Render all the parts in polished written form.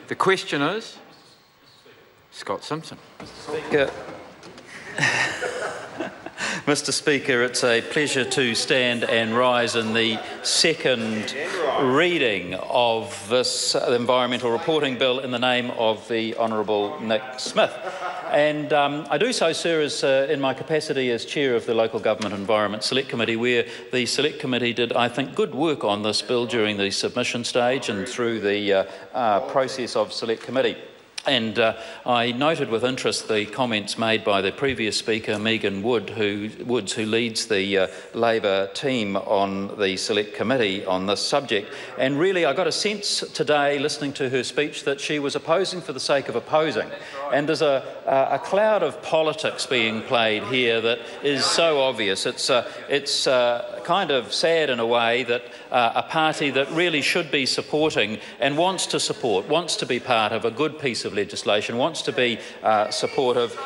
The question is, Scott Simpson. Mr. Speaker, it's a pleasure to stand and rise in the second reading of this Environmental Reporting Bill in the name of the Honourable Nick Smith. And I do so, sir, as in my capacity as Chair of the Local Government Environment Select Committee, where the Select Committee did, I think, good work on this bill during the submission stage and through the process of Select Committee. And I noted with interest the comments made by the previous speaker, Megan Woods, who leads the Labor team on the Select Committee on this subject. And really, I got a sense today, listening to her speech, that she was opposing for the sake of opposing. And there's a cloud of politics being played here that is so obvious. It's kind of sad in a way that a party that really should be supporting and wants to be part of a good piece of legislation, wants to be supportive,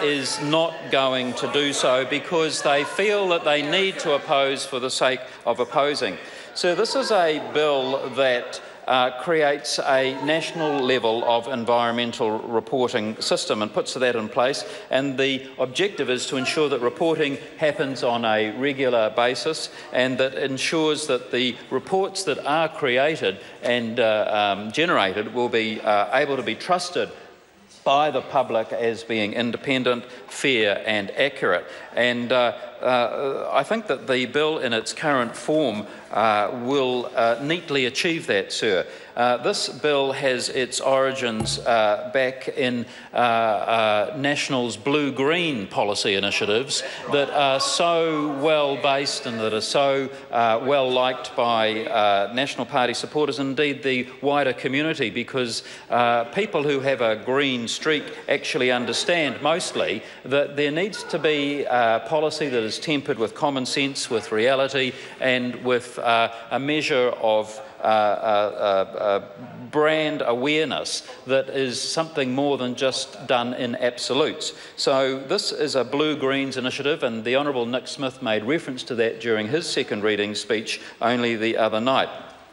is not going to do so because they feel that they need to oppose for the sake of opposing. So this is a bill that creates a national level of environmental reporting system and puts that in place, and the objective is to ensure that reporting happens on a regular basis and that ensures that the reports that are created and generated will be able to be trusted by the public as being independent, fair and accurate. And I think that the bill in its current form will neatly achieve that, sir. This bill has its origins back in National's blue-green policy initiatives that are so well-based and that are so well-liked by National Party supporters, indeed the wider community, because people who have a green streak actually understand mostly that there needs to be policy that is tempered with common sense, with reality and with a measure of brand awareness that is something more than just done in absolutes. So this is a Blue-Greens initiative, and the Honourable Nick Smith made reference to that during his second reading speech only the other night.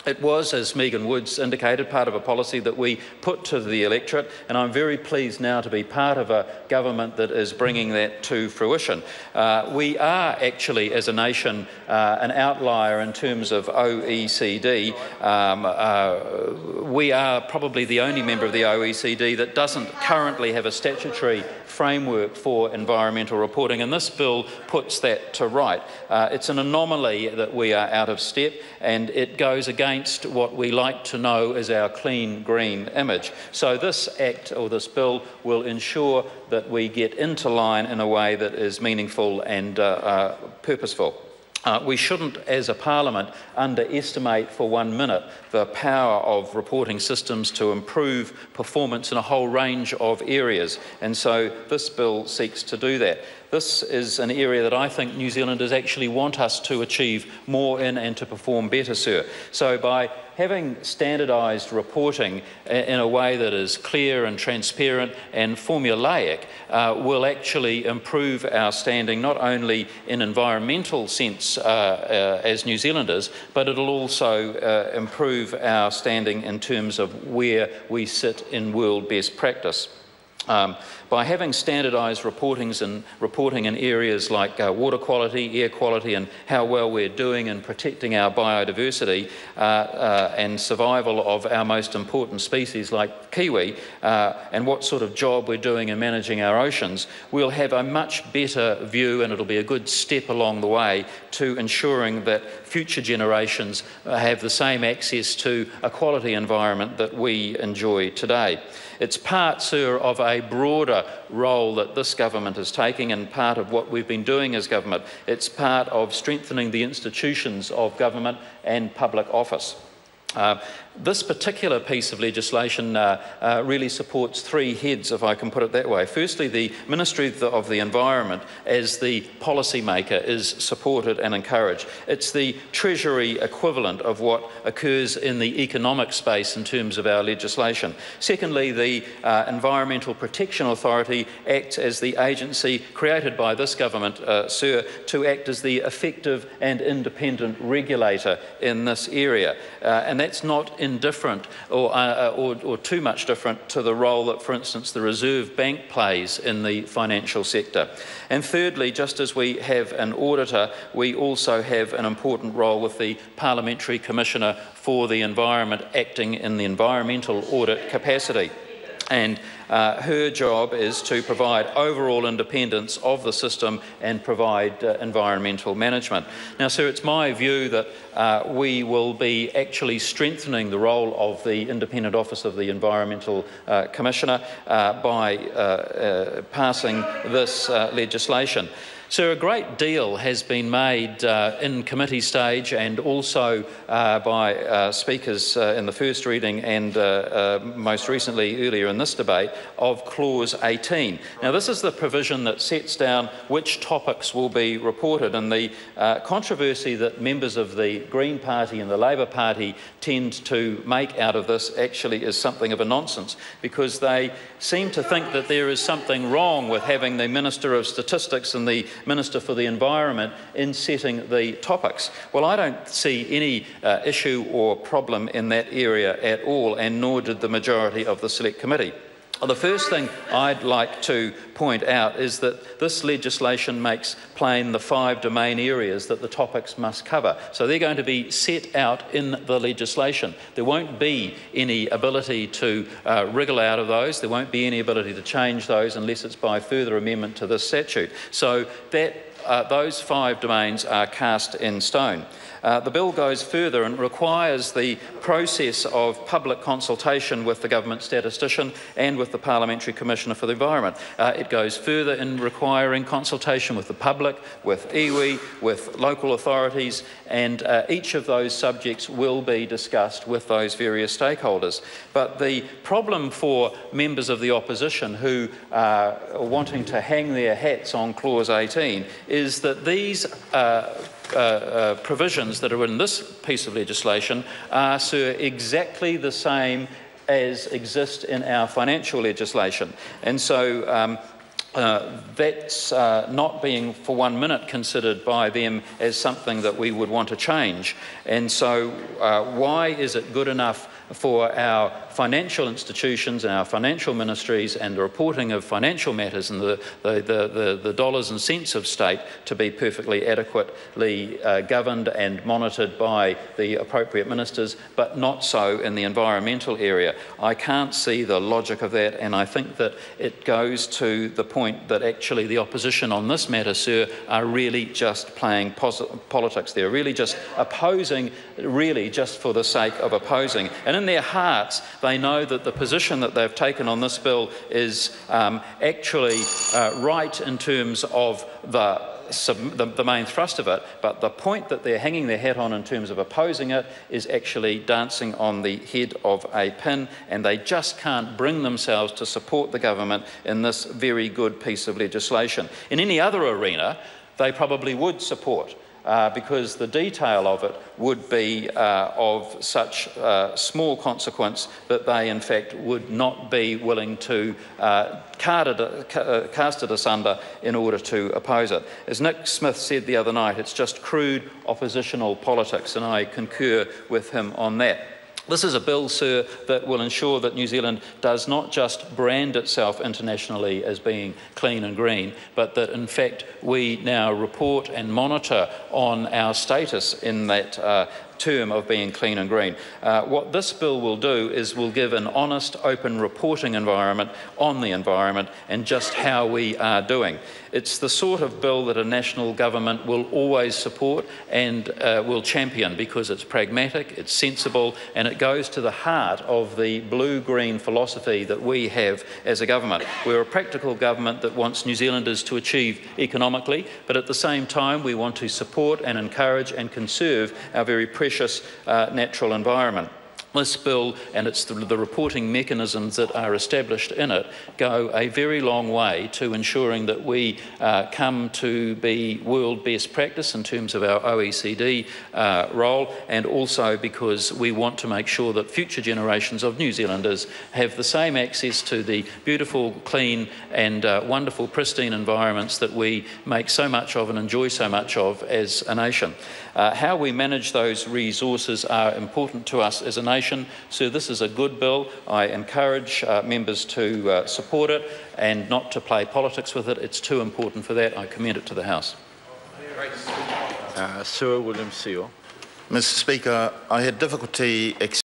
It was, as Megan Woods indicated, part of a policy that we put to the electorate, and I'm very pleased now to be part of a government that is bringing that to fruition. We are actually, as a nation, an outlier in terms of OECD. We are probably the only member of the OECD that doesn't currently have a statutory framework for environmental reporting, and this bill puts that to right. It's an anomaly that we are out of step, and it goes against what we like to know as our clean green image. So this act or this bill will ensure that we get into line in a way that is meaningful and purposeful. We shouldn't, as a parliament, underestimate for 1 minute the power of reporting systems to improve performance in a whole range of areas, and so this bill seeks to do that. This is an area that I think New Zealanders actually want us to achieve more in and to perform better, sir. So by having standardised reporting in a way that is clear and transparent and formulaic will actually improve our standing not only in environmental sense as New Zealanders, but it'll also improve our standing in terms of where we sit in world best practice. By having standardised reporting in areas like water quality, air quality and how well we're doing in protecting our biodiversity and survival of our most important species like kiwi and what sort of job we're doing in managing our oceans, we'll have a much better view, and it'll be a good step along the way to ensuring that future generations have the same access to a quality environment that we enjoy today. It's part, sir, of a broader role that this government is taking and part of what we've been doing as government. It's part of strengthening the institutions of government and public office. This particular piece of legislation really supports three heads, if I can put it that way. Firstly, the Ministry of the Environment as the policy maker is supported and encouraged. It's the Treasury equivalent of what occurs in the economic space in terms of our legislation. Secondly, the Environmental Protection Authority acts as the agency created by this government, sir, to act as the effective and independent regulator in this area. And and that's not indifferent or too much different to the role that, for instance, the Reserve Bank plays in the financial sector. And thirdly, just as we have an auditor, we also have an important role with the Parliamentary Commissioner for the Environment acting in the environmental audit capacity. And her job is to provide overall independence of the system and provide environmental management. Now, sir, it's my view that we will be actually strengthening the role of the Independent Office of the Environmental Commissioner by passing this legislation. So a great deal has been made in committee stage and also by speakers in the first reading and most recently earlier in this debate of Clause 18. Now, this is the provision that sets down which topics will be reported, and the controversy that members of the Green Party and the Labor Party tend to make out of this actually is something of a nonsense, because they seem to think that there is something wrong with having the Minister of Statistics and the Minister for the Environment in setting the topics. Well, I don't see any issue or problem in that area at all, and nor did the majority of the Select Committee. Well, the first thing I'd like to point out is that this legislation makes plain the 5 domain areas that the topics must cover. So they're going to be set out in the legislation. There won't be any ability to wriggle out of those. There won't be any ability to change those unless it's by further amendment to this statute. So that those 5 domains are cast in stone. The bill goes further and requires the process of public consultation with the government statistician and with the Parliamentary Commissioner for the Environment. It goes further in requiring consultation with the public, with iwi, with local authorities, and each of those subjects will be discussed with those various stakeholders. But the problem for members of the opposition who are wanting to hang their hats on Clause 18 is that these provisions that are in this piece of legislation are, sir, exactly the same as exist in our financial legislation. And so that's not being for 1 minute considered by them as something that we would want to change. And so why is it good enough for our financial institutions and our financial ministries and the reporting of financial matters and the dollars and cents of state to be perfectly adequately governed and monitored by the appropriate ministers, but not so in the environmental area? I can't see the logic of that, and I think that it goes to the point that actually the opposition on this matter, sir, are really just playing politics. They're really just opposing, really just for the sake of opposing. And in their hearts, they know that the position that they've taken on this bill is actually right in terms of the main thrust of it, but the point that they're hanging their hat on in terms of opposing it is actually dancing on the head of a pin, and they just can't bring themselves to support the government in this very good piece of legislation. In any other arena, they probably would support, because the detail of it would be of such small consequence that they in fact would not be willing to cast it asunder in order to oppose it. As Nick Smith said the other night, it's just crude oppositional politics, and I concur with him on that. This is a bill, sir, that will ensure that New Zealand does not just brand itself internationally as being clean and green, but that in fact we now report and monitor on our status in that term of being clean and green. What this bill will do is will give an honest, open reporting environment on the environment and just how we are doing. It's the sort of bill that a national government will always support and will champion, because it's pragmatic, it's sensible, and it goes to the heart of the blue-green philosophy that we have as a government. We're a practical government that wants New Zealanders to achieve economically, but at the same time we want to support and encourage and conserve our very precious natural environment. This bill and the reporting mechanisms that are established in it go a very long way to ensuring that we come to be world best practice in terms of our OECD role, and also because we want to make sure that future generations of New Zealanders have the same access to the beautiful, clean and wonderful, pristine environments that we make so much of and enjoy so much of as a nation. How we manage those resources are important to us as a nation. So this is a good bill. I encourage members to support it and not to play politics with it. It's too important for that. I commend it to the House. Sir William Seal. Mr. Speaker, I had difficulty